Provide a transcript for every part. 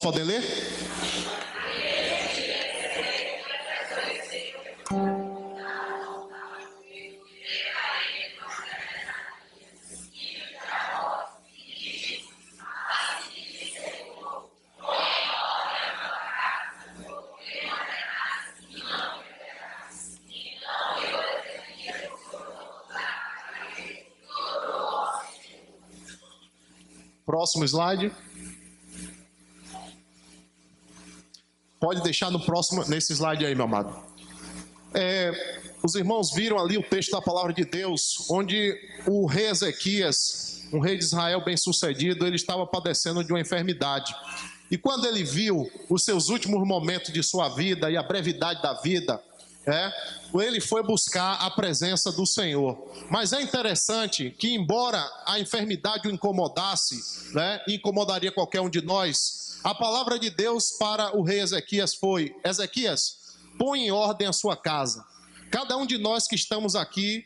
Podem ler? Próximo slide. Pode deixar no próximo, nesse slide aí, meu amado. Os irmãos viram ali o texto da palavra de Deus, onde o rei Ezequias, um rei de Israel bem-sucedido, ele estava padecendo de uma enfermidade. E quando ele viu os seus últimos momentos de sua vida e a brevidade da vida, ele foi buscar a presença do Senhor. Mas é interessante que, embora a enfermidade o incomodasse, incomodaria qualquer um de nós, a palavra de Deus para o rei Ezequias foi: Ezequias, põe em ordem a sua casa. Cada um de nós que estamos aqui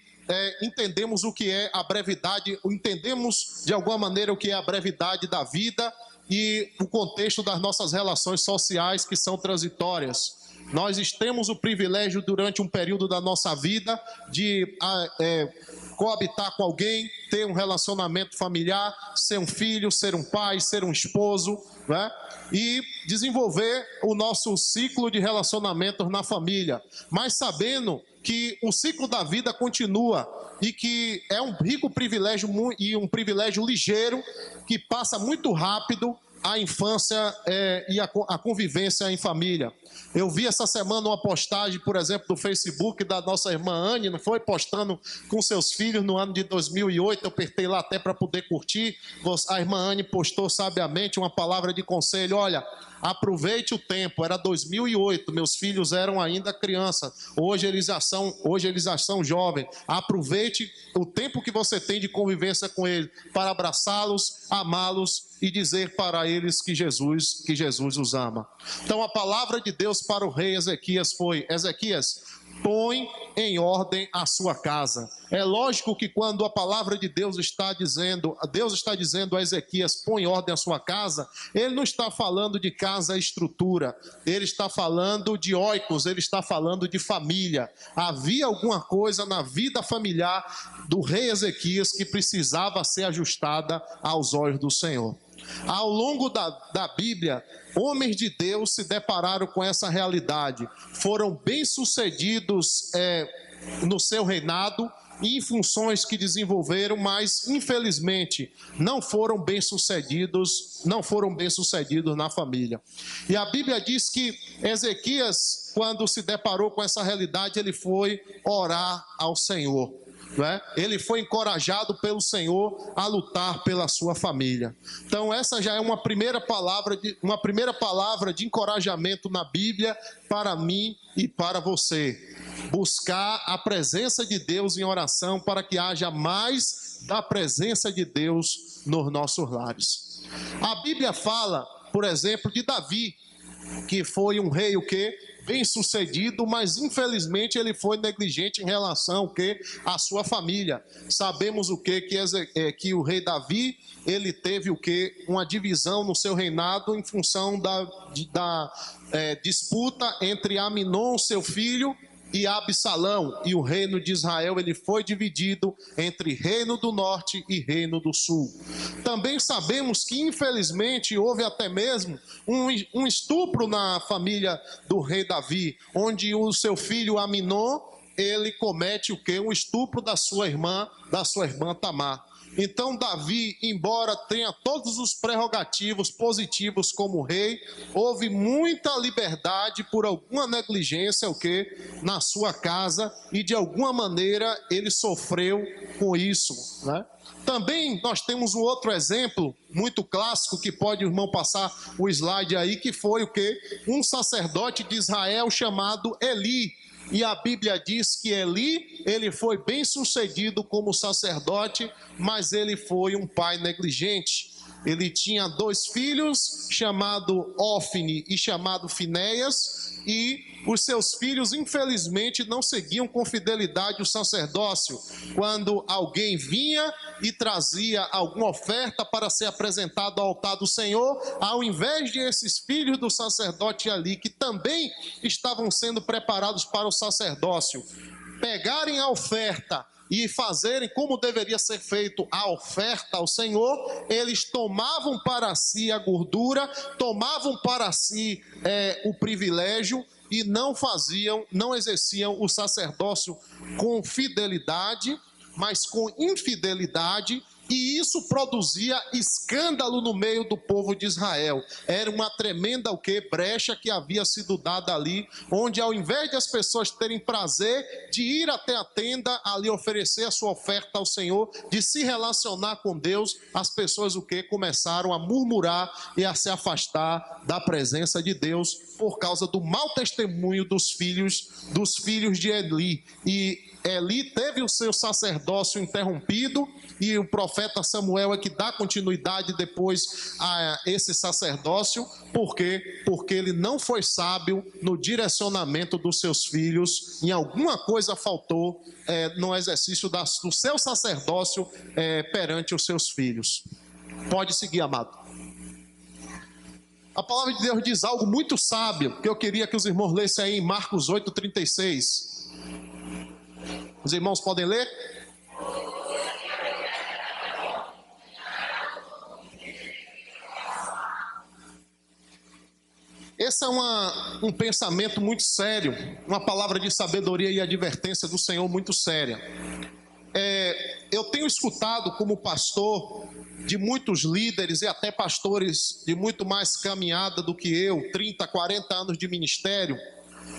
entendemos o que é a brevidade, entendemos de alguma maneira o que é a brevidade da vida e o contexto das nossas relações sociais, que são transitórias. Nós temos o privilégio durante um período da nossa vida de coabitar com alguém, ter um relacionamento familiar, ser um filho, ser um pai, ser um esposo, e desenvolver o nosso ciclo de relacionamentos na família, mas sabendo que o ciclo da vida continua e que é um rico privilégio e um privilégio ligeiro que passa muito rápido a infância e a convivência em família. Eu vi essa semana uma postagem, por exemplo, do Facebook da nossa irmã Anne, não foi? Postando com seus filhos no ano de 2008, eu apertei lá até para poder curtir. A irmã Anne postou sabiamente uma palavra de conselho: olha, aproveite o tempo, era 2008, meus filhos eram ainda crianças, hoje eles já são jovens. Aproveite o tempo que você tem de convivência com eles para abraçá-los, amá-los e dizer para eles que Jesus os ama. Então a palavra de Deus para o rei Ezequias foi: Ezequias, põe em ordem a sua casa. É lógico que quando a palavra de Deus está dizendo a Ezequias, põe em ordem a sua casa, ele não está falando de casa estrutura, ele está falando de oikos, ele está falando de família. Havia alguma coisa na vida familiar do rei Ezequias que precisava ser ajustada aos olhos do Senhor. Ao longo da Bíblia, homens de Deus se depararam com essa realidade, foram bem-sucedidos no seu reinado e em funções que desenvolveram, mas infelizmente não foram bem-sucedidos na família. E a Bíblia diz que Ezequias, quando se deparou com essa realidade, ele foi orar ao Senhor. Ele foi encorajado pelo Senhor a lutar pela sua família. Então essa já é uma primeira palavra de encorajamento na Bíblia para mim e para você. Buscar a presença de Deus em oração para que haja mais da presença de Deus nos nossos lares. A Bíblia fala, por exemplo, de Davi, que foi um rei bem-sucedido, mas infelizmente ele foi negligente em relação à sua família. Sabemos que o rei Davi, ele teve uma divisão no seu reinado em função da disputa entre Aminon, seu filho, e Absalão, e o reino de Israel ele foi dividido entre reino do norte e reino do sul. Também sabemos que infelizmente houve até mesmo um estupro na família do rei Davi, onde o seu filho Aminon, ele comete um estupro da sua irmã Tamar. Então Davi, embora tenha todos os prerrogativos positivos como rei, houve muita liberdade por alguma negligência na sua casa, e de alguma maneira ele sofreu com isso, Também nós temos um outro exemplo muito clássico, que pode o irmão passar o slide aí, que foi um sacerdote de Israel chamado Eli. E a Bíblia diz que Eli, ele foi bem sucedido como sacerdote, mas ele foi um pai negligente. Ele tinha 2 filhos, chamado Ofni e chamado Finéias, e os seus filhos, infelizmente, não seguiam com fidelidade o sacerdócio. Quando alguém vinha e trazia alguma oferta para ser apresentado ao altar do Senhor, ao invés de esses filhos do sacerdote ali, que também estavam sendo preparados para o sacerdócio, pegarem a oferta e fazerem como deveria ser feito a oferta ao Senhor, eles tomavam para si a gordura, tomavam para si o privilégio e não exerciam o sacerdócio com fidelidade, mas com infidelidade, e isso produzia escândalo no meio do povo de Israel. Era uma tremenda brecha que havia sido dada ali, onde ao invés de as pessoas terem prazer de ir até a tenda, ali oferecer a sua oferta ao Senhor, de se relacionar com Deus, as pessoas começaram a murmurar e a se afastar da presença de Deus, por causa do mau testemunho dos filhos de Eli. E Eli teve o seu sacerdócio interrompido, e o profeta Samuel é que dá continuidade depois a esse sacerdócio. Por quê? Porque ele não foi sábio no direcionamento dos seus filhos, e alguma coisa faltou no exercício do seu sacerdócio perante os seus filhos. Pode seguir, amado. A palavra de Deus diz algo muito sábio, que eu queria que os irmãos lessem aí em Marcos 8:36. Os irmãos podem ler? Esse é um pensamento muito sério, uma palavra de sabedoria e advertência do Senhor muito séria. Eu tenho escutado como pastor de muitos líderes e até pastores de muito mais caminhada do que eu, 30, 40 anos de ministério,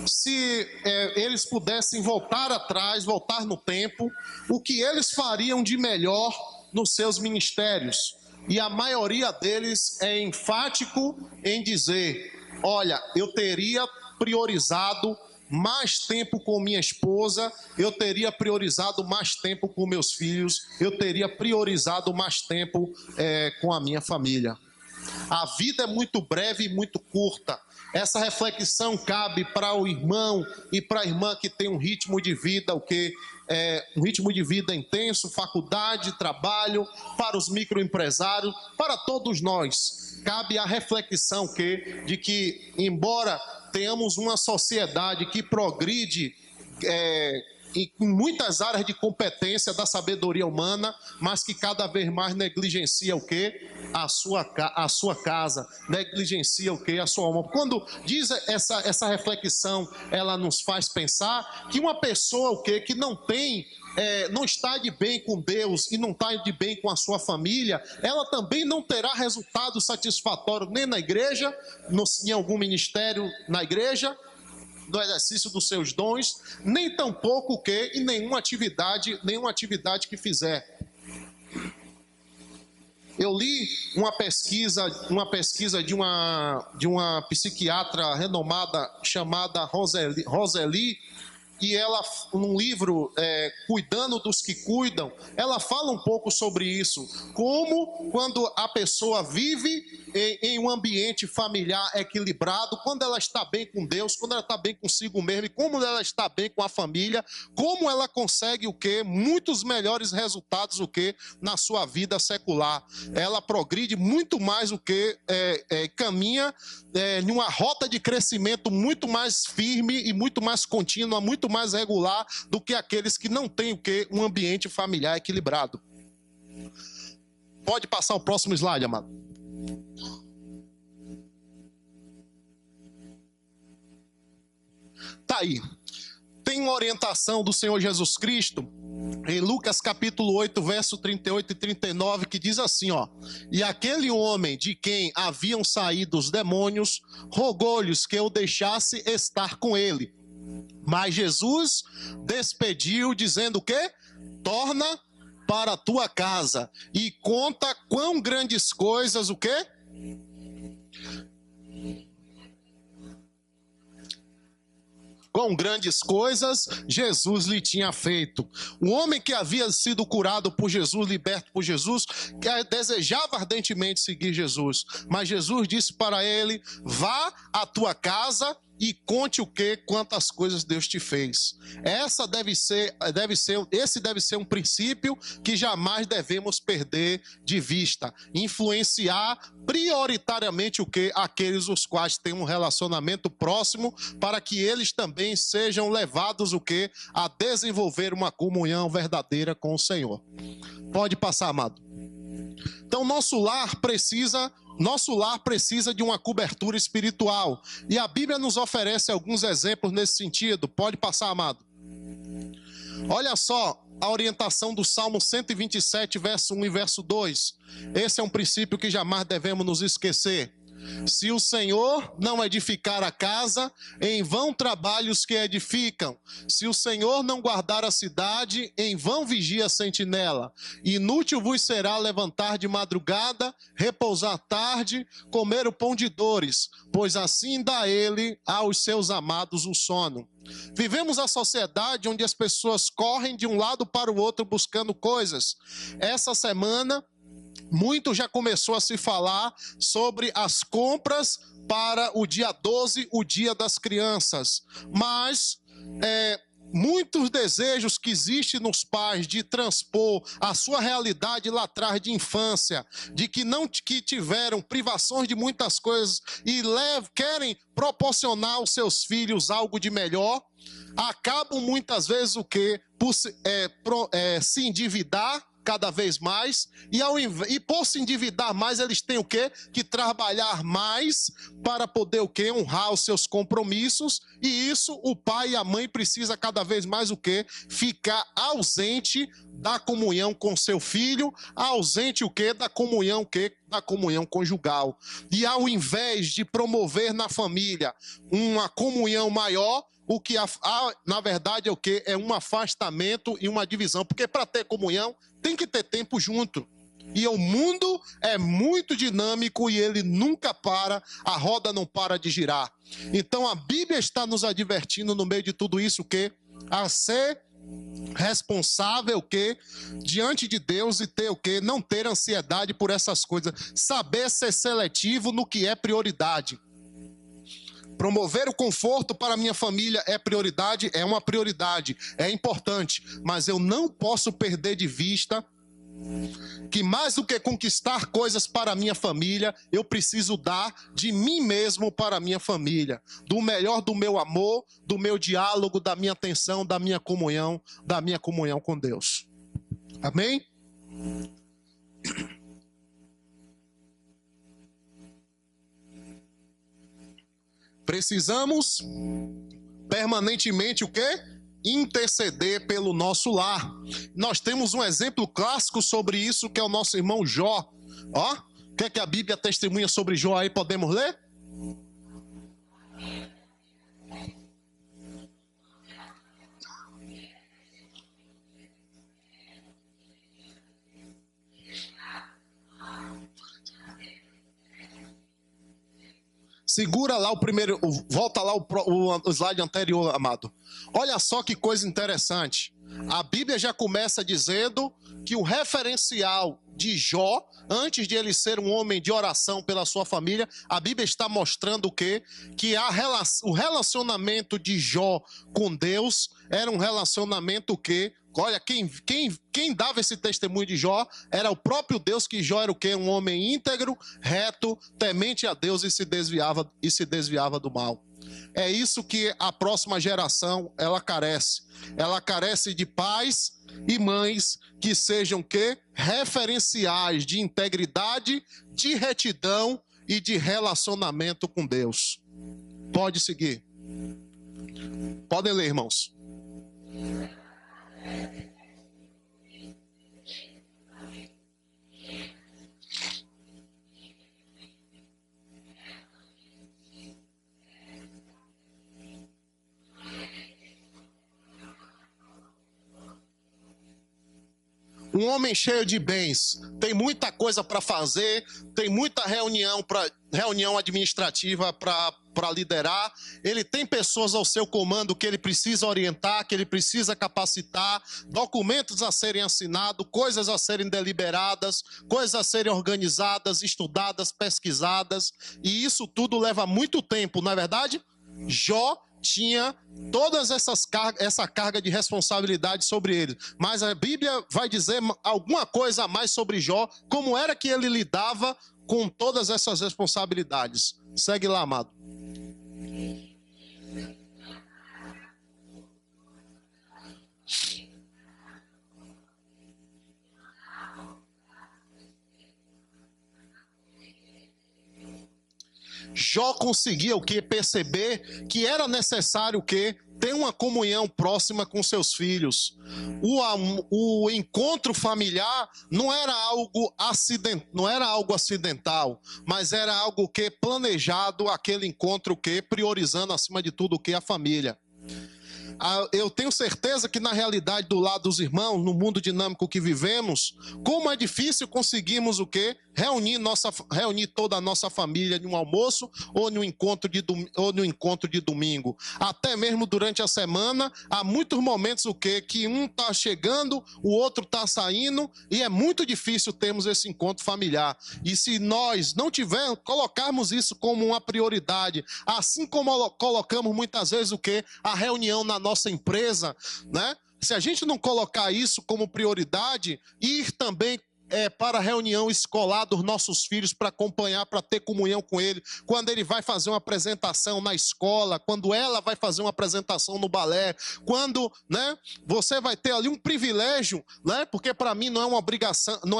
se eles pudessem voltar atrás, voltar no tempo, o que eles fariam de melhor nos seus ministérios. E a maioria deles é enfático em dizer: olha, eu teria priorizado mais tempo com minha esposa, eu teria priorizado mais tempo com meus filhos, eu teria priorizado mais tempo com a minha família. A vida é muito breve e muito curta. Essa reflexão cabe para o irmão e para a irmã que tem um ritmo de vida, um ritmo de vida intenso, faculdade, trabalho, para os microempresários, para todos nós. Cabe a reflexão de que, embora tenhamos uma sociedade que progride em muitas áreas de competência da sabedoria humana, mas que cada vez mais negligencia a sua casa, negligencia a sua alma. Quando diz essa reflexão, ela nos faz pensar que uma pessoa que não está de bem com Deus e não está de bem com a sua família, ela também não terá resultado satisfatório nem na igreja, em algum ministério na igreja, do exercício dos seus dons, nem tampouco em nenhuma atividade que fizer. Eu li uma pesquisa de uma psiquiatra renomada chamada Roseli, e ela, num livro Cuidando dos que Cuidam, ela fala um pouco sobre isso, como quando a pessoa vive em um ambiente familiar equilibrado, quando ela está bem com Deus, quando ela está bem consigo mesma, e como ela está bem com a família, como ela consegue muitos melhores resultados na sua vida secular. Ela progride muito mais caminha em uma rota de crescimento muito mais firme e muito mais contínua, muito mais regular do que aqueles que não têm um ambiente familiar equilibrado. Pode passar o próximo slide, amado. Tá aí. Tem uma orientação do Senhor Jesus Cristo em Lucas capítulo 8, verso 38 e 39, que diz assim, e aquele homem de quem haviam saído os demônios, rogou-lhes que o deixasse estar com ele. Mas Jesus despediu, dizendo torna para a tua casa e conta quão grandes coisas, quão grandes coisas Jesus lhe tinha feito. O homem que havia sido curado por Jesus, liberto por Jesus, que desejava ardentemente seguir Jesus. Mas Jesus disse para ele: vá à tua casa e conte o que, quantas coisas Deus te fez. Esse deve ser um princípio que jamais devemos perder de vista. Influenciar prioritariamente o que? Aqueles os quais têm um relacionamento próximo, para que eles também sejam levados o que? A desenvolver uma comunhão verdadeira com o Senhor. Pode passar, amado. Então, nosso lar precisa de uma cobertura espiritual. E a Bíblia nos oferece alguns exemplos nesse sentido. Pode passar, amado. Olha só a orientação do Salmo 127, verso 1 e verso 2. Esse é um princípio que jamais devemos nos esquecer. Se o Senhor não edificar a casa, em vão trabalham os que edificam. Se o Senhor não guardar a cidade, em vão vigia a sentinela. Inútil vos será levantar de madrugada, repousar à tarde, comer o pão de dores, pois assim dá ele aos seus amados o sono. Vivemos a sociedade onde as pessoas correm de um lado para o outro buscando coisas. Essa semana, muito já começou a se falar sobre as compras para o dia 12, o Dia das Crianças. Mas muitos desejos que existem nos pais de transpor a sua realidade lá atrás de infância, de que tiveram privações de muitas coisas e querem proporcionar aos seus filhos algo de melhor, acabam muitas vezes o quê? Por se endividar cada vez mais, e por se endividar mais, eles têm o quê? Que trabalhar mais para poder o quê? Honrar os seus compromissos, e isso o pai e a mãe precisa cada vez mais o quê? Ficar ausente da comunhão com seu filho, ausente o quê? Da comunhão da comunhão conjugal. E ao invés de promover na família uma comunhão maior, o que na verdade é o quê? É um afastamento e uma divisão, porque para ter comunhão tem que ter tempo junto. E o mundo é muito dinâmico e ele nunca para, a roda não para de girar. Então a Bíblia está nos advertindo no meio de tudo isso que a ser responsável que diante de Deus e ter o que? Não ter ansiedade por essas coisas, saber ser seletivo no que é prioridade. Promover o conforto para a minha família é prioridade, é uma prioridade, é importante, mas eu não posso perder de vista que mais do que conquistar coisas para a minha família, eu preciso dar de mim mesmo para a minha família, do melhor do meu amor, do meu diálogo, da minha atenção, da minha comunhão com Deus. Amém? Precisamos permanentemente o quê? Interceder pelo nosso lar. Nós temos um exemplo clássico sobre isso, que é o nosso irmão Jó. Ó, o que é que a Bíblia testemunha sobre Jó aí? Podemos ler? Segura lá o primeiro, volta lá o slide anterior, amado. Olha só que coisa interessante. A Bíblia já começa dizendo que o referencial de Jó, antes de ele ser um homem de oração pela sua família, a Bíblia está mostrando o quê? Que o relacionamento de Jó com Deus era um relacionamento o quê? Olha, quem dava esse testemunho de Jó era o próprio Deus, que Jó era o quê? Um homem íntegro, reto, temente a Deus e se desviava do mal. É isso que a próxima geração, ela carece. Ela carece de pais e mães que sejam quê? Referenciais de integridade, de retidão e de relacionamento com Deus. Pode seguir. Podem ler, irmãos. Um homem cheio de bens, tem muita coisa para fazer, tem muita reunião administrativa para para liderar, ele tem pessoas ao seu comando que ele precisa orientar, que ele precisa capacitar, documentos a serem assinados, coisas a serem deliberadas, coisas a serem organizadas, estudadas, pesquisadas, e isso tudo leva muito tempo, não é verdade? Jó tinha todas essa carga de responsabilidade sobre ele. Mas a Bíblia vai dizer alguma coisa a mais sobre Jó, como era que ele lidava com todas essas responsabilidades. Segue lá, amado. Jó conseguia o quê? Perceber que era necessário o quê? Ter uma comunhão próxima com seus filhos. O encontro familiar não era algo acidental, mas era algo que planejado, aquele encontro que priorizando acima de tudo o que a família. Eu tenho certeza que na realidade do lado dos irmãos, no mundo dinâmico que vivemos, como é difícil conseguirmos o quê? Reunir toda a nossa família em um almoço ou no encontro de domingo. Até mesmo durante a semana, há muitos momentos o quê? Que um está chegando, o outro está saindo, e é muito difícil termos esse encontro familiar. E se nós não colocarmos isso como uma prioridade, assim como colocamos muitas vezes o quê? A reunião na nossa empresa, né? Se a gente não colocar isso como prioridade, ir também para a reunião escolar dos nossos filhos, para acompanhar, para ter comunhão com ele, quando ele vai fazer uma apresentação na escola, quando ela vai fazer uma apresentação no balé, quando, né, você vai ter ali um privilégio, né, porque para mim não é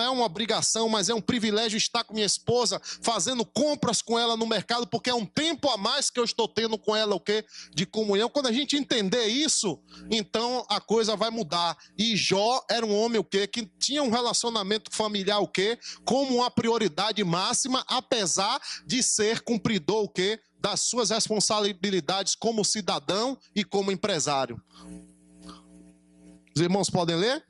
uma obrigação, mas é um privilégio estar com minha esposa, fazendo compras com ela no mercado, porque é um tempo a mais que eu estou tendo com ela, o quê? De comunhão. Quando a gente entender isso, então a coisa vai mudar. E Jó era um homem, o quê? Que tinha um relacionamento familiar, o quê? Como uma prioridade máxima, apesar de ser cumpridor, o quê? Das suas responsabilidades como cidadão e como empresário. Os irmãos podem ler?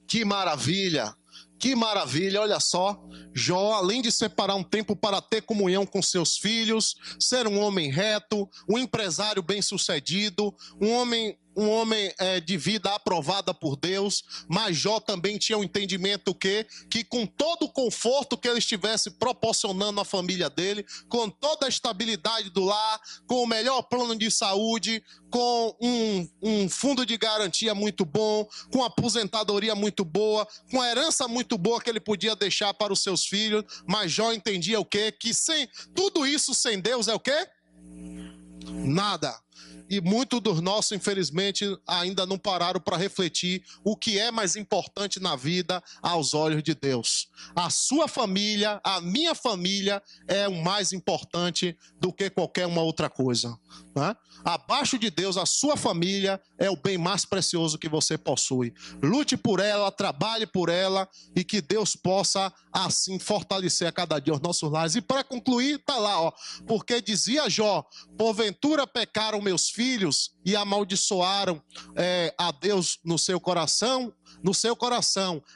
Que maravilha! Que maravilha, olha só, Jó, além de separar um tempo para ter comunhão com seus filhos, ser um homem reto, um empresário bem-sucedido, um homem de vida aprovada por Deus, mas Jó também tinha um entendimento que com todo o conforto que ele estivesse proporcionando à família dele, com toda a estabilidade do lar, com o melhor plano de saúde, com um fundo de garantia muito bom, com aposentadoria muito boa, com a herança muito boa que ele podia deixar para os seus filhos, mas Jó entendia o quê? Que sem tudo isso, sem Deus, é o quê? Nada. E muitos dos nossos, infelizmente, ainda não pararam para refletir o que é mais importante na vida aos olhos de Deus. A sua família, a minha família é o mais importante do que qualquer uma outra coisa, né? Abaixo de Deus, a sua família é o bem mais precioso que você possui. Lute por ela, trabalhe por ela e que Deus possa assim fortalecer a cada dia os nossos lares. E para concluir, está lá, ó, porque dizia Jó: porventura pecaram meus filhos e amaldiçoaram a Deus no seu coração.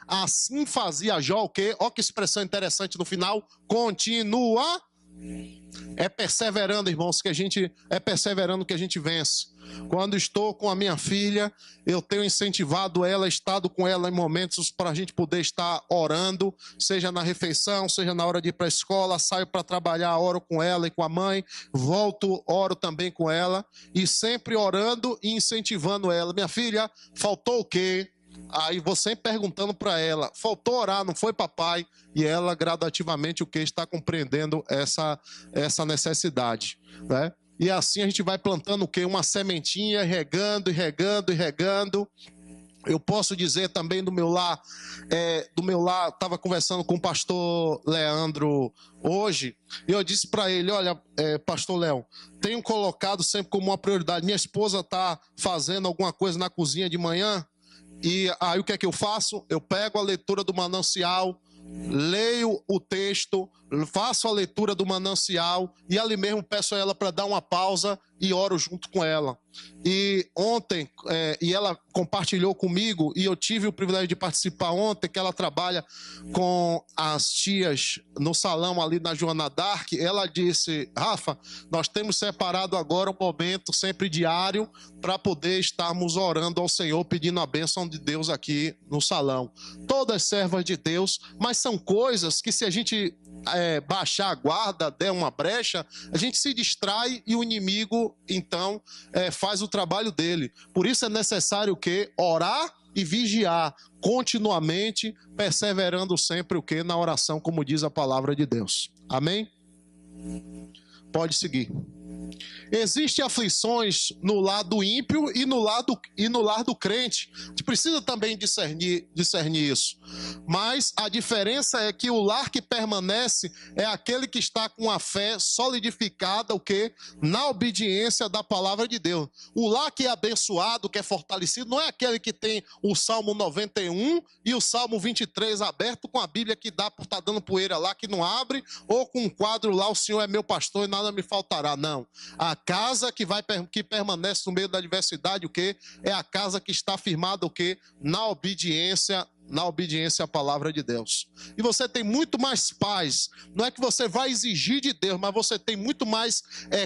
Assim fazia Jó o quê? Olha que expressão interessante no final. Continua. É perseverando, irmãos, que a gente vence. Quando estou com a minha filha, eu tenho incentivado ela, estado com ela em momentos para a gente poder estar orando, seja na refeição, seja na hora de ir para a escola, saio para trabalhar, oro com ela e com a mãe, volto, oro também com ela, e sempre orando e incentivando ela. Minha filha, faltou o quê? Aí vou sempre perguntando para ela, faltou orar, não foi, papai? E ela gradativamente o que está compreendendo essa necessidade, né? E assim a gente vai plantando o quê? Uma sementinha, regando. Eu posso dizer também do meu lar, estava conversando com o pastor Leandro hoje, e eu disse para ele: olha, pastor Léo, tenho colocado sempre como uma prioridade, minha esposa está fazendo alguma coisa na cozinha de manhã, e aí o que é que eu faço? Eu pego a leitura do manancial, leio o texto, faço a leitura do manancial e ali mesmo peço a ela para dar uma pausa e oro junto com ela. E ontem, e ela compartilhou comigo, e eu tive o privilégio de participar ontem, que ela trabalha com as tias no salão ali na Joana d'Arc. Ela disse: Rafa, nós temos separado agora um momento sempre diário para poder estarmos orando ao Senhor, pedindo a bênção de Deus aqui no salão. Todas servas de Deus, mas são coisas que se a gente baixar a guarda, der uma brecha, a gente se distrai e o inimigo, então, faz o trabalho dele. Por isso é necessário o quê? Orar e vigiar continuamente, perseverando sempre o quê? Na oração, como diz a palavra de Deus. Amém? Pode seguir. Existem aflições no lado ímpio e no lar do crente. A gente precisa também discernir isso. Mas a diferença é que o lar que permanece é aquele que está com a fé solidificada, o quê? Na obediência da palavra de Deus. O lar que é abençoado, que é fortalecido, não é aquele que tem o Salmo 91 e o Salmo 23 aberto com a Bíblia que está dando poeira lá, que não abre, ou com um quadro lá, o Senhor é meu pastor e nada me faltará. Não. A casa que permanece no meio da adversidade, o quê? É a casa que está firmada, o quê? Na obediência à palavra de Deus. E você tem muito mais paz. Não é que você vai exigir de Deus, mas você tem muito mais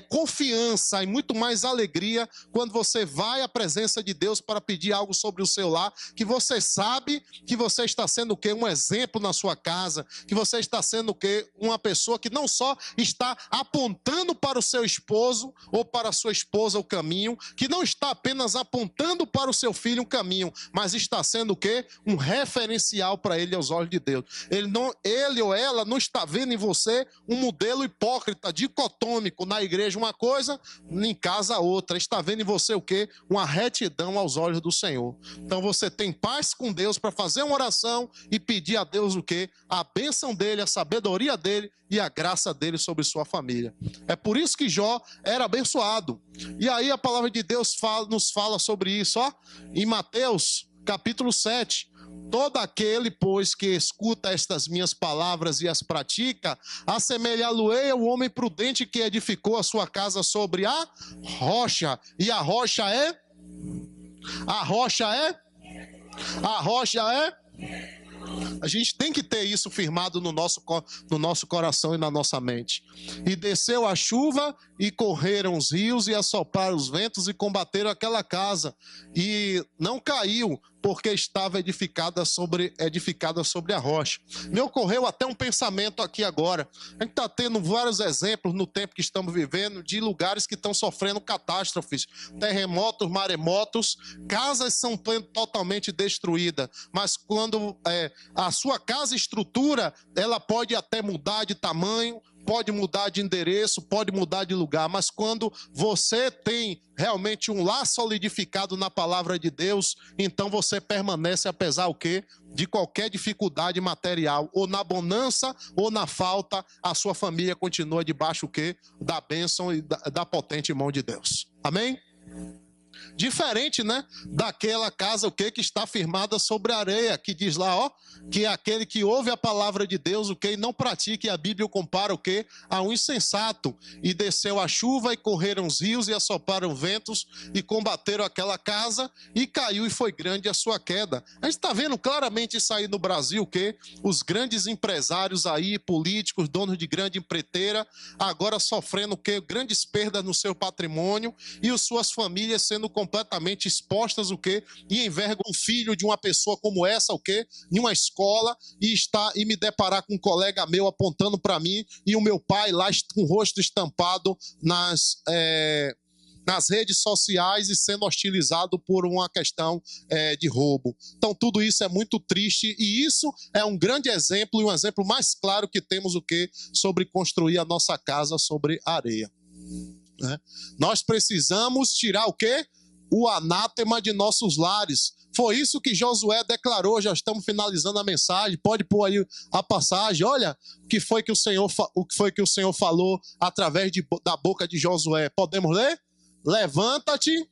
confiança e muito mais alegria quando você vai à presença de Deus para pedir algo sobre o seu lar, que você sabe que você está sendo o quê? Um exemplo na sua casa, que você está sendo o quê? Uma pessoa que não só está apontando para o seu esposo ou para a sua esposa o caminho, que não está apenas apontando para o seu filho um caminho, mas está sendo o quê? Um referencial para ele aos olhos de Deus. Ele ou ela não está vendo em você um modelo hipócrita, dicotômico, na igreja uma coisa, em casa outra. Está vendo em você o quê? Uma retidão aos olhos do Senhor. Então você tem paz com Deus para fazer uma oração e pedir a Deus o quê? A bênção dele, a sabedoria dele e a graça dele sobre sua família. É por isso que Jó era abençoado. E aí a palavra de Deus nos fala sobre isso, ó, em Mateus capítulo 7. Todo aquele, pois, que escuta estas minhas palavras e as pratica, assemelhá-lo-ei ao homem prudente que edificou a sua casa sobre a rocha. E a rocha é? A rocha é? A rocha é? A gente tem que ter isso firmado no nosso coração e na nossa mente. E desceu a chuva, e correram os rios, e assopraram os ventos, e combateram aquela casa. E não caiu, porque estava edificada sobre a rocha. Me ocorreu até um pensamento aqui agora. A gente está tendo vários exemplos no tempo que estamos vivendo de lugares que estão sofrendo catástrofes, terremotos, maremotos, casas são totalmente destruídas, mas quando a sua casa estrutura, ela pode até mudar de tamanho, pode mudar de endereço, pode mudar de lugar, mas quando você tem realmente um lar solidificado na palavra de Deus, então você permanece apesar o quê? De qualquer dificuldade material, ou na bonança ou na falta, a sua família continua debaixo o quê? Da bênção e da potente mão de Deus. Amém? Diferente, né, daquela casa, o que está firmada sobre a areia, que diz lá, ó, que é aquele que ouve a palavra de Deus, o que e não pratica, e a Bíblia compara o que a um insensato. E desceu a chuva, e correram os rios, e assopraram ventos, e combateram aquela casa, e caiu, e foi grande a sua queda. A gente está vendo claramente isso aí no Brasil, o que os grandes empresários aí, políticos, donos de grande empreiteira, agora sofrendo o que grandes perdas no seu patrimônio, e as suas famílias sendo completamente expostas o quê? E enverga um filho de uma pessoa como essa, o quê? Em uma escola, e me deparar com um colega meu apontando para mim, e o meu pai lá com o rosto estampado nas redes sociais e sendo hostilizado por uma questão de roubo. Então tudo isso é muito triste, e isso é um grande exemplo, e um exemplo mais claro que temos o quê? Sobre construir a nossa casa sobre areia. Né? Nós precisamos tirar o quê? O anátema de nossos lares. Foi isso que Josué declarou. Já estamos finalizando a mensagem. Pode pôr aí a passagem. Olha o que foi que o Senhor falou através da boca de Josué. Podemos ler? Levanta-te.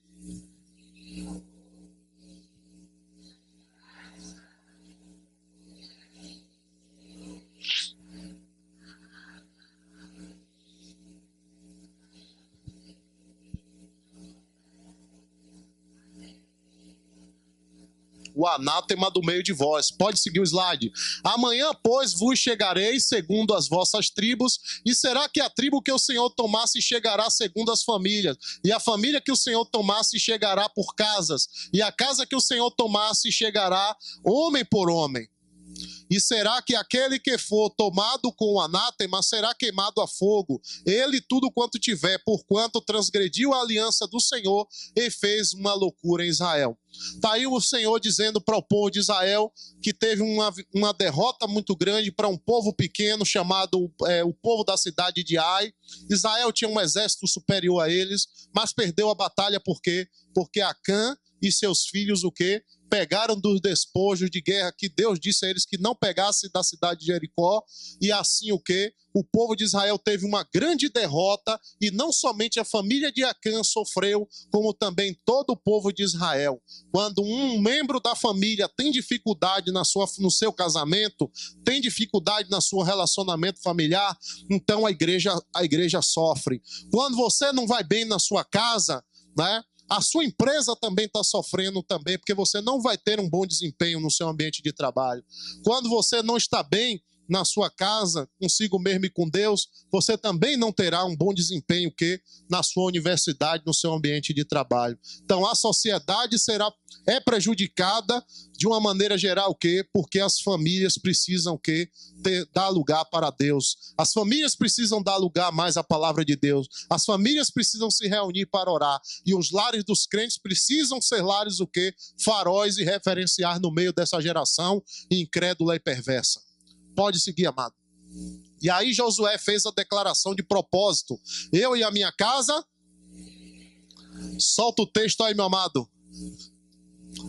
o anátema do meio de vós. Pode seguir o slide. Amanhã, pois, vos chegareis segundo as vossas tribos, e será que a tribo que o Senhor tomasse chegará segundo as famílias, e a família que o Senhor tomasse chegará por casas, e a casa que o Senhor tomasse chegará homem por homem. E será que aquele que for tomado com o anátema será queimado a fogo, ele e tudo quanto tiver, porquanto transgrediu a aliança do Senhor e fez uma loucura em Israel. Está aí o Senhor dizendo para o povo de Israel que teve uma derrota muito grande para um povo pequeno chamado o povo da cidade de Ai. Israel tinha um exército superior a eles, mas perdeu a batalha por quê? Porque Acã e seus filhos o quê? Pegaram dos despojos de guerra que Deus disse a eles que não pegassem da cidade de Jericó, e assim o quê? O povo de Israel teve uma grande derrota, e não somente a família de Acã sofreu, como também todo o povo de Israel. Quando um membro da família tem dificuldade no seu casamento, tem dificuldade no seu relacionamento familiar, então a igreja sofre. Quando você não vai bem na sua casa, né? A sua empresa também está sofrendo também, porque você não vai ter um bom desempenho no seu ambiente de trabalho. Quando você não está bem na sua casa, consigo mesmo e com Deus, você também não terá um bom desempenho na sua universidade, no seu ambiente de trabalho. Então a sociedade é prejudicada de uma maneira geral porque as famílias precisam dar lugar para Deus. As famílias precisam dar lugar mais à palavra de Deus. As famílias precisam se reunir para orar. E os lares dos crentes precisam ser lares faróis e referenciar no meio dessa geração incrédula e perversa. Pode seguir, amado. E aí Josué fez a declaração de propósito. Eu e a minha casa... Solta o texto aí, meu amado.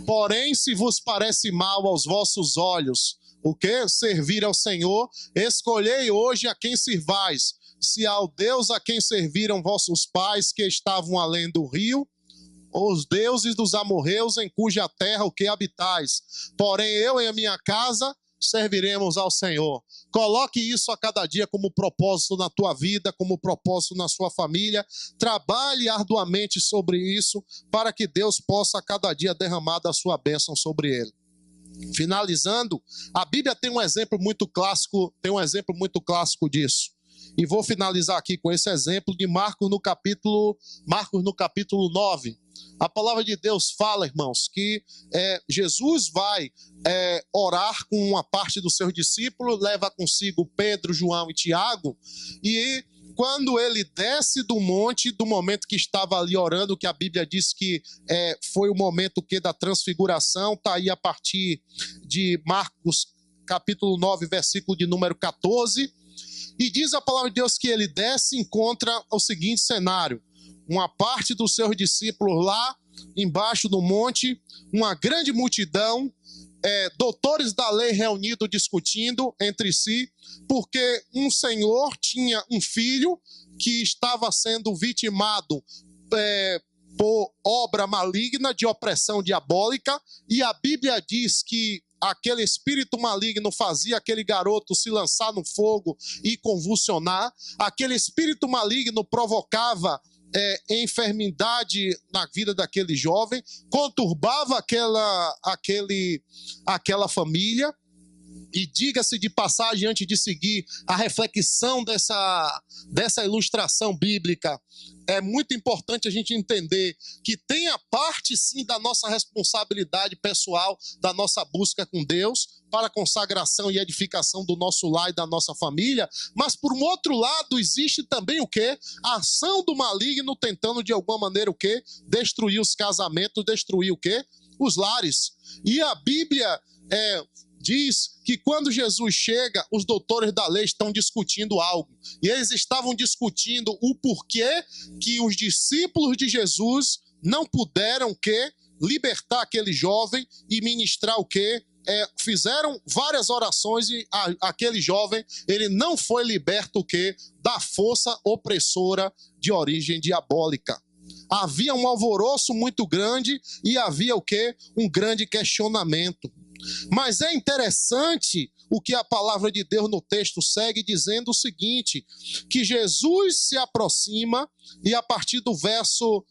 Porém, se vos parece mal aos vossos olhos, servir ao Senhor, escolhei hoje a quem sirvais, se ao Deus a quem serviram vossos pais que estavam além do rio, ou os deuses dos amorreus em cuja terra habitais. Porém, eu e a minha casa serviremos ao Senhor. Coloque isso a cada dia como propósito na tua vida, como propósito na sua família. Trabalhe arduamente sobre isso, para que Deus possa a cada dia derramar da sua bênção sobre ele. Finalizando, a Bíblia tem um exemplo muito clássico disso. E vou finalizar aqui com esse exemplo de Marcos no capítulo 9. A palavra de Deus fala, irmãos, que Jesus vai orar com uma parte dos seus discípulos, leva consigo Pedro, João e Tiago, e quando ele desce do monte, do momento que estava ali orando, que a Bíblia diz que foi o momento da transfiguração, está aí a partir de Marcos capítulo 9, versículo de número 14, e diz a palavra de Deus que ele desce e encontra o seguinte cenário: uma parte dos seus discípulos lá embaixo do monte, uma grande multidão, doutores da lei reunidos discutindo entre si, porque um senhor tinha um filho que estava sendo vitimado por obra maligna de opressão diabólica, e a Bíblia diz que aquele espírito maligno fazia aquele garoto se lançar no fogo e convulsionar, aquele espírito maligno provocava enfermidade na vida daquele jovem, conturbava aquela família. E diga-se de passagem, antes de seguir a reflexão dessa ilustração bíblica, é muito importante a gente entender que tem a parte sim da nossa responsabilidade pessoal, da nossa busca com Deus, para a consagração e edificação do nosso lar e da nossa família, mas por um outro lado existe também a ação do maligno tentando de alguma maneira destruir os casamentos, destruir os lares. E a Bíblia diz que quando Jesus chega, os doutores da lei estão discutindo algo. E eles estavam discutindo o porquê que os discípulos de Jesus não puderam libertar aquele jovem e ministrar fizeram várias orações e aquele jovem, ele não foi liberto da força opressora de origem diabólica. Havia um alvoroço muito grande e havia um grande questionamento. Mas é interessante o que a palavra de Deus no texto segue dizendo o seguinte, que Jesus se aproxima e a partir do verso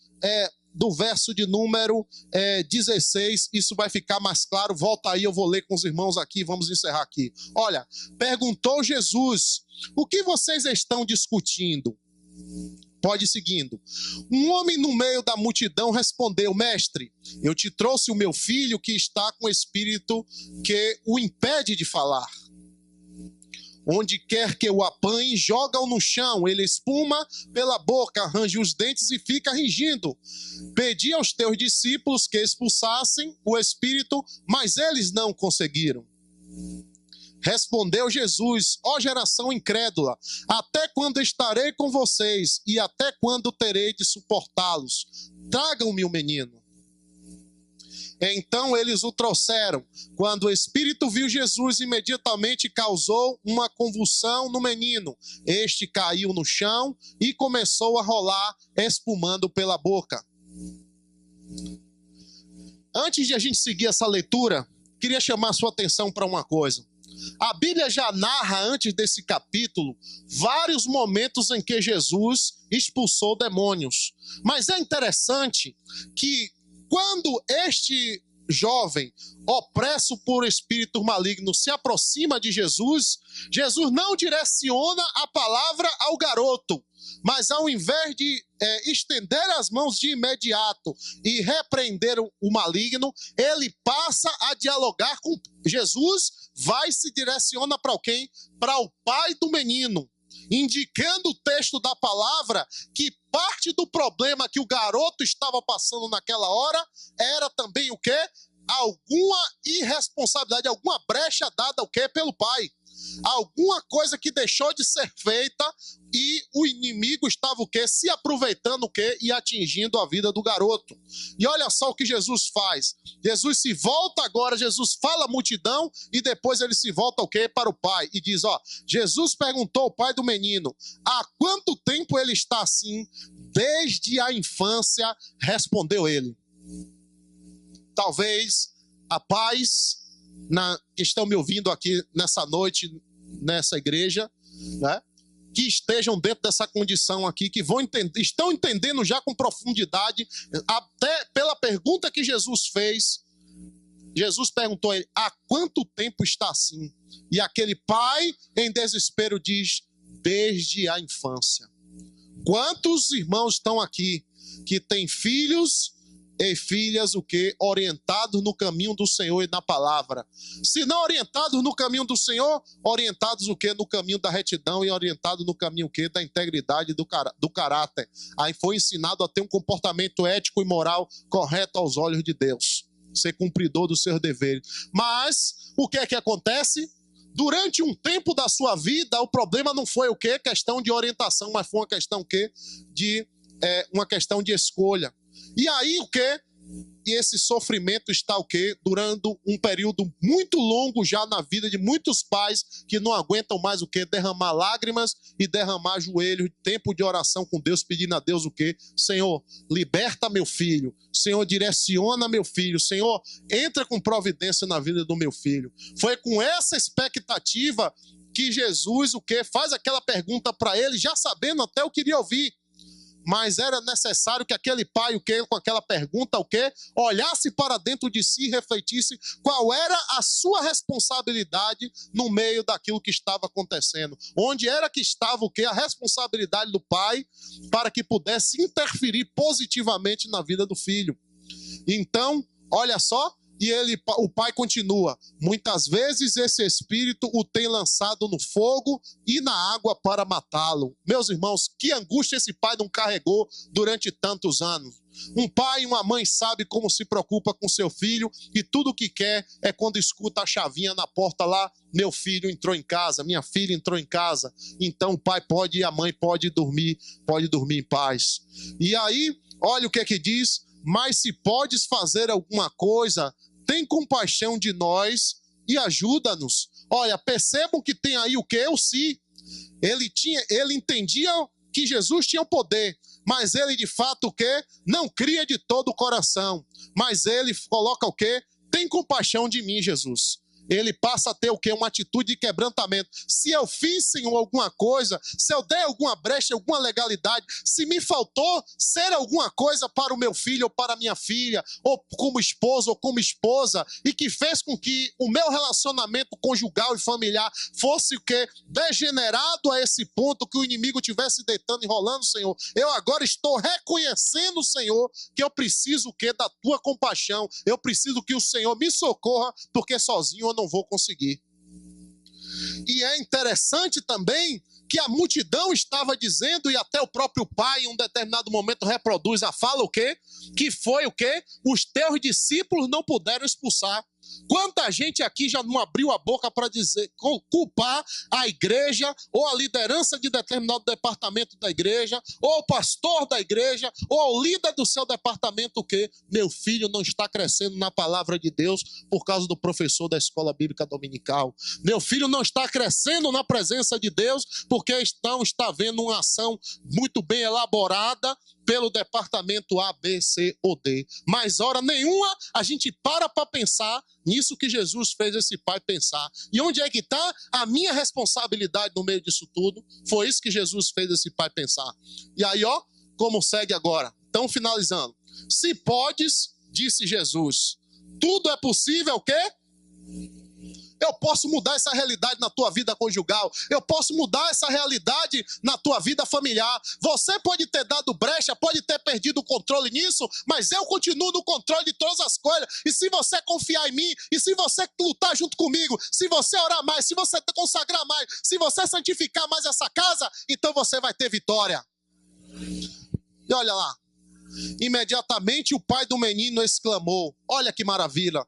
do verso de número 16, isso vai ficar mais claro. Volta aí, eu vou ler com os irmãos aqui e vamos encerrar aqui. Olha, perguntou Jesus: o que vocês estão discutindo? Pode ir seguindo. Um homem no meio da multidão respondeu: mestre, eu te trouxe o meu filho que está com o espírito que o impede de falar. Onde quer que o apanhe, joga-o no chão, ele espuma pela boca, arranja os dentes e fica ringindo. Pedi aos teus discípulos que expulsassem o espírito, mas eles não conseguiram. Respondeu Jesus: ó geração incrédula, até quando estarei com vocês e até quando terei de suportá-los? Tragam-me o menino. Então eles o trouxeram. Quando o espírito viu Jesus, imediatamente causou uma convulsão no menino. Este caiu no chão e começou a rolar, espumando pela boca. Antes de a gente seguir essa leitura, queria chamar a sua atenção para uma coisa. A Bíblia já narra, antes desse capítulo, vários momentos em que Jesus expulsou demônios. Mas é interessante que quando este jovem, opresso por espírito maligno, se aproxima de Jesus, Jesus não direciona a palavra ao garoto, mas ao invés de estender as mãos de imediato e repreender o maligno, ele passa a dialogar com Jesus, vai e se direciona para quem? Para o pai do menino, indicando o texto da palavra que parte do problema que o garoto estava passando naquela hora era também o quê? Alguma irresponsabilidade, alguma brecha dada o quê? Pelo pai. Alguma coisa que deixou de ser feita e o inimigo estava o quê? Se aproveitando o quê? E atingindo a vida do garoto. E olha só o que Jesus faz. Jesus se volta agora, Jesus fala à multidão e depois ele se volta o quê? Para o pai e diz, ó, Jesus perguntou ao pai do menino: há quanto tempo ele está assim? Desde a infância, respondeu ele. Talvez a pais que estão me ouvindo aqui nessa noite, nessa igreja, né, que estejam dentro dessa condição aqui, que estão entendendo já com profundidade, até pela pergunta que Jesus fez. Jesus perguntou a ele: há quanto tempo está assim? E aquele pai em desespero diz: desde a infância. Quantos irmãos estão aqui que têm filhos e filhas o que? Orientados no caminho do Senhor e na palavra. Se não orientados no caminho do Senhor, orientados o que? No caminho da retidão, e orientados no caminho o que? Da integridade do caráter. Aí foi ensinado a ter um comportamento ético e moral correto aos olhos de Deus. Ser cumpridor dos seus deveres. Mas o que é que acontece? Durante um tempo da sua vida, o problema não foi o quê? Questão de orientação, mas foi uma questão o quê? Uma questão de escolha. E aí o quê? E esse sofrimento está o quê? Durando um período muito longo já na vida de muitos pais que não aguentam mais o quê? Derramar lágrimas e derramar joelhos, tempo de oração com Deus, pedindo a Deus o quê? Senhor, liberta meu filho. Senhor, direciona meu filho. Senhor, entra com providência na vida do meu filho. Foi com essa expectativa que Jesus o quê? Faz aquela pergunta para ele, já sabendo até o que iria ouvir. Mas era necessário que aquele pai, o quê? Com aquela pergunta, o quê? Olhasse para dentro de si e refletisse qual era a sua responsabilidade no meio daquilo que estava acontecendo. Onde era que estava o quê? A responsabilidade do pai para que pudesse interferir positivamente na vida do filho. Então, olha só, e o pai continua: muitas vezes esse espírito o tem lançado no fogo e na água para matá-lo. Meus irmãos, que angústia esse pai não carregou durante tantos anos. Um pai e uma mãe sabe como se preocupa com seu filho e tudo o que quer é quando escuta a chavinha na porta lá: meu filho entrou em casa, minha filha entrou em casa. Então o pai pode e a mãe pode dormir em paz. E aí, olha o que é que diz: mas se podes fazer alguma coisa, tem compaixão de nós e ajuda-nos. Olha, percebam que tem aí o que? O si. Ele entendia que Jesus tinha o poder, mas ele de fato o que? Não cria de todo o coração. Mas ele coloca o que? Tem compaixão de mim, Jesus. ele passa a ter o quê? Uma atitude de quebrantamento. Se eu fiz, Senhor, alguma coisa, se eu dei alguma brecha, alguma legalidade, se me faltou ser alguma coisa para o meu filho ou para a minha filha, ou como esposo ou como esposa, e que fez com que o meu relacionamento conjugal e familiar fosse o quê? Degenerado a esse ponto que o inimigo estivesse deitando, enrolando, Senhor, eu agora estou reconhecendo, Senhor, que eu preciso o quê? Da tua compaixão, eu preciso que o Senhor me socorra, porque sozinho eu não vou conseguir. E é interessante também que a multidão estava dizendo, e até o próprio pai em um determinado momento reproduz a fala, o quê? Que foi o quê? Os teus discípulos não puderam expulsar. Quanta gente aqui já não abriu a boca para dizer, culpar a igreja, ou a liderança de determinado departamento da igreja, ou o pastor da igreja, ou o líder do seu departamento, o quê? Meu filho não está crescendo na palavra de Deus por causa do professor da escola bíblica dominical. Meu filho não está crescendo na presença de Deus porque está havendo uma ação muito bem elaborada pelo departamento A, B, C ou D. Mas hora nenhuma a gente para pensar nisso que Jesus fez esse pai pensar. E onde é que está a minha responsabilidade no meio disso tudo? Foi isso que Jesus fez esse pai pensar. E aí, ó, como segue agora? Então, finalizando. Se podes, disse Jesus, tudo é possível, o quê? Eu posso mudar essa realidade na tua vida conjugal. Eu posso mudar essa realidade na tua vida familiar. Você pode ter dado brecha, pode ter perdido o controle nisso, mas eu continuo no controle de todas as coisas. E se você confiar em mim, e se você lutar junto comigo, se você orar mais, se você consagrar mais, se você santificar mais essa casa, então você vai ter vitória. E olha lá. Imediatamente o pai do menino exclamou, olha que maravilha,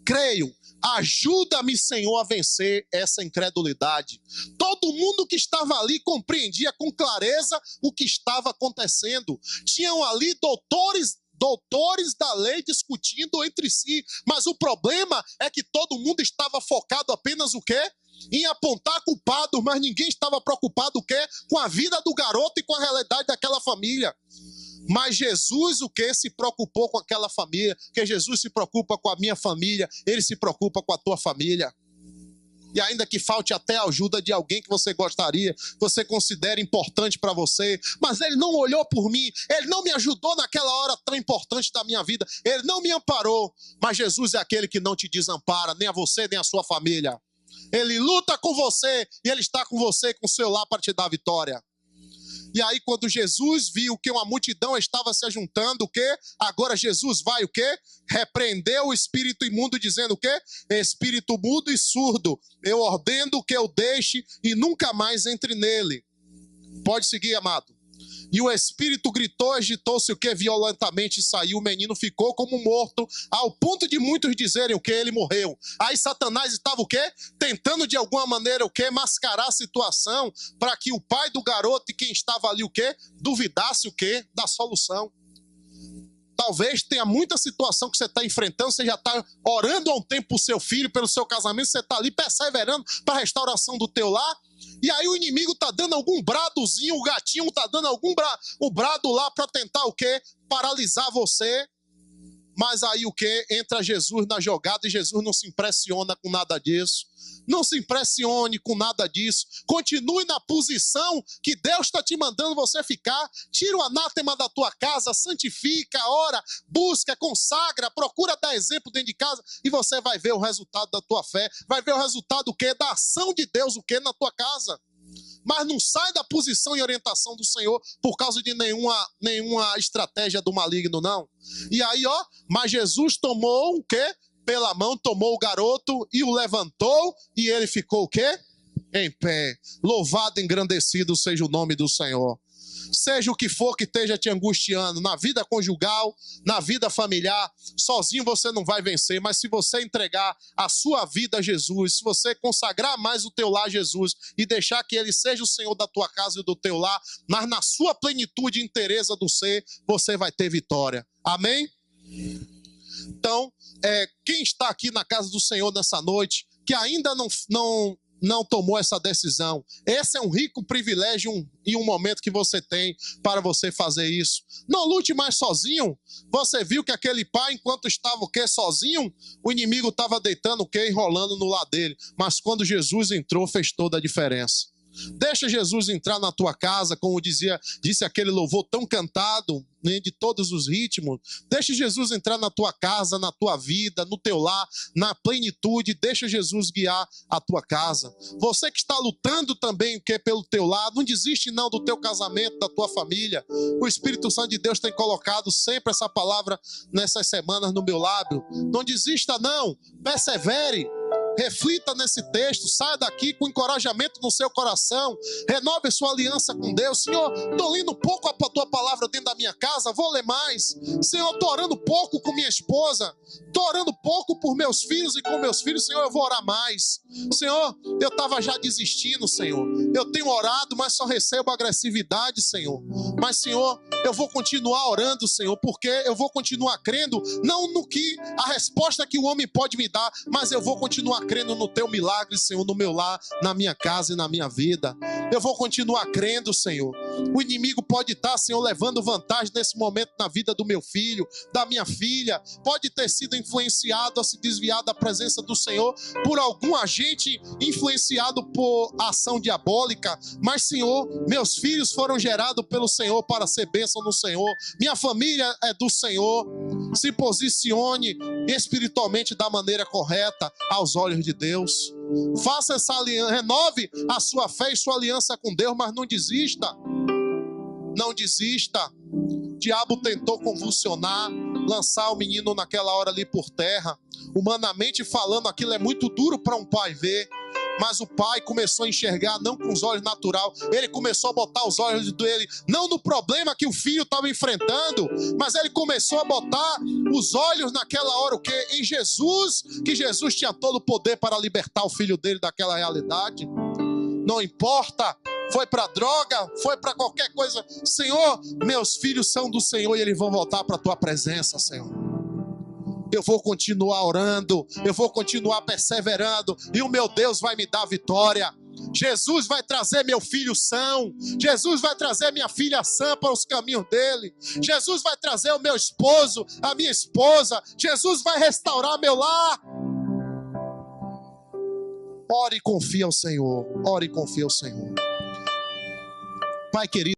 creio, ajuda-me, Senhor, a vencer essa incredulidade. Todo mundo que estava ali compreendia com clareza o que estava acontecendo. Tinham ali doutores da lei discutindo entre si, mas o problema é que todo mundo estava focado apenas o quê? Em apontar culpados, mas ninguém estava preocupado o quê? Com a vida do garoto e com a realidade daquela família. Mas Jesus, o que? Se preocupou com aquela família, que Jesus se preocupa com a minha família, ele se preocupa com a tua família. E ainda que falte até a ajuda de alguém que você gostaria, que você considera importante para você, mas ele não olhou por mim, ele não me ajudou naquela hora tão importante da minha vida, ele não me amparou. Mas Jesus é aquele que não te desampara, nem a você, nem a sua família. Ele luta com você e ele está com você, com o seu lar para te dar vitória. E aí quando Jesus viu que uma multidão estava se ajuntando, o quê? Agora Jesus vai o quê? Repreendeu o espírito imundo dizendo o quê? Espírito mudo e surdo, eu ordeno que eu deixe e nunca mais entre nele. Pode seguir, amado. E o espírito gritou, agitou-se o que? Violentamente saiu, o menino ficou como morto, ao ponto de muitos dizerem o que? Ele morreu. Aí Satanás estava o quê? Tentando de alguma maneira o quê? Mascarar a situação, para que o pai do garoto e quem estava ali o quê? Duvidasse o quê? Da solução. Talvez tenha muita situação que você está enfrentando, você já está orando há um tempo por seu filho, pelo seu casamento, você está ali perseverando para a restauração do teu lar, e aí o inimigo está dando algum bradozinho, o gatinho está dando algum brado lá para tentar o quê? Paralisar você. Mas aí o quê? Entra Jesus na jogada e Jesus não se impressiona com nada disso. Não se impressione com nada disso. Continue na posição que Deus está te mandando você ficar. Tira o anátema da tua casa, santifica, ora, busca, consagra, procura dar exemplo dentro de casa e você vai ver o resultado da tua fé. Vai ver o resultado do quê? Da ação de Deus, o quê? Na tua casa. Mas não sai da posição e orientação do Senhor por causa de nenhuma estratégia do maligno, não. E aí, ó, mas Jesus tomou o quê? Pela mão, tomou o garoto e o levantou e ele ficou o quê? Em pé. Louvado e engrandecido seja o nome do Senhor. Seja o que for que esteja te angustiando, na vida conjugal, na vida familiar, sozinho você não vai vencer, mas se você entregar a sua vida a Jesus, se você consagrar mais o teu lar a Jesus e deixar que Ele seja o Senhor da tua casa e do teu lar, mas na sua plenitude e inteireza do ser, você vai ter vitória. Amém? Então, quem está aqui na casa do Senhor nessa noite, que ainda não tomou essa decisão. Esse é um rico privilégio e um momento que você tem para você fazer isso. Não lute mais sozinho. Você viu que aquele pai, enquanto estava o quê? Sozinho, o inimigo estava deitando o quê? Enrolando no lado dele. Mas quando Jesus entrou, fez toda a diferença. Deixa Jesus entrar na tua casa, como disse aquele louvor tão cantado, né, de todos os ritmos. Deixa Jesus entrar na tua casa, na tua vida, no teu lar, na plenitude. Deixa Jesus guiar a tua casa. Você que está lutando também o que pelo teu lado, não desiste não do teu casamento, da tua família. O Espírito Santo de Deus tem colocado sempre essa palavra nessas semanas no meu lábio. Não desista não, persevere. Reflita nesse texto, saia daqui com encorajamento no seu coração, renove sua aliança com Deus. Senhor, estou lendo pouco a tua palavra dentro da minha casa, vou ler mais. Senhor, estou orando pouco com minha esposa, estou orando pouco por meus filhos e com meus filhos. Senhor, eu vou orar mais. Senhor, eu estava já desistindo, Senhor. Eu tenho orado, mas só recebo agressividade, Senhor. Mas, Senhor, eu vou continuar orando, Senhor, porque eu vou continuar crendo, não no que a resposta que o homem pode me dar, mas eu vou continuar crendo no teu milagre, Senhor, no meu lar, na minha casa e na minha vida. Eu vou continuar crendo, Senhor. O inimigo pode estar, Senhor, levando vantagem nesse momento na vida do meu filho, da minha filha. Pode ter sido influenciado a se desviar da presença do Senhor por algum agente influenciado por ação diabólica. Mas, Senhor, meus filhos foram gerados pelo Senhor para ser bênção no Senhor. Minha família é do Senhor. Se posicione espiritualmente da maneira correta aos olhos de Deus. Faça essa aliança, renove a sua fé e sua aliança com Deus, mas não desista. Não desista. O diabo tentou convulsionar, lançar o menino naquela hora ali por terra. Humanamente falando, aquilo é muito duro para um pai ver. Mas o pai começou a enxergar não com os olhos naturais, ele começou a botar os olhos dele, não no problema que o filho estava enfrentando, mas ele começou a botar os olhos naquela hora, o quê? Em Jesus, que Jesus tinha todo o poder para libertar o filho dele daquela realidade. Não importa, foi para droga, foi para qualquer coisa. Senhor, meus filhos são do Senhor e eles vão voltar para a tua presença, Senhor. Eu vou continuar orando, eu vou continuar perseverando, e o meu Deus vai me dar vitória. Jesus vai trazer meu filho são, Jesus vai trazer minha filha sã para os caminhos dele, Jesus vai trazer o meu esposo, a minha esposa, Jesus vai restaurar meu lar. Ore e confia ao Senhor, ore e confia ao Senhor. Pai querido,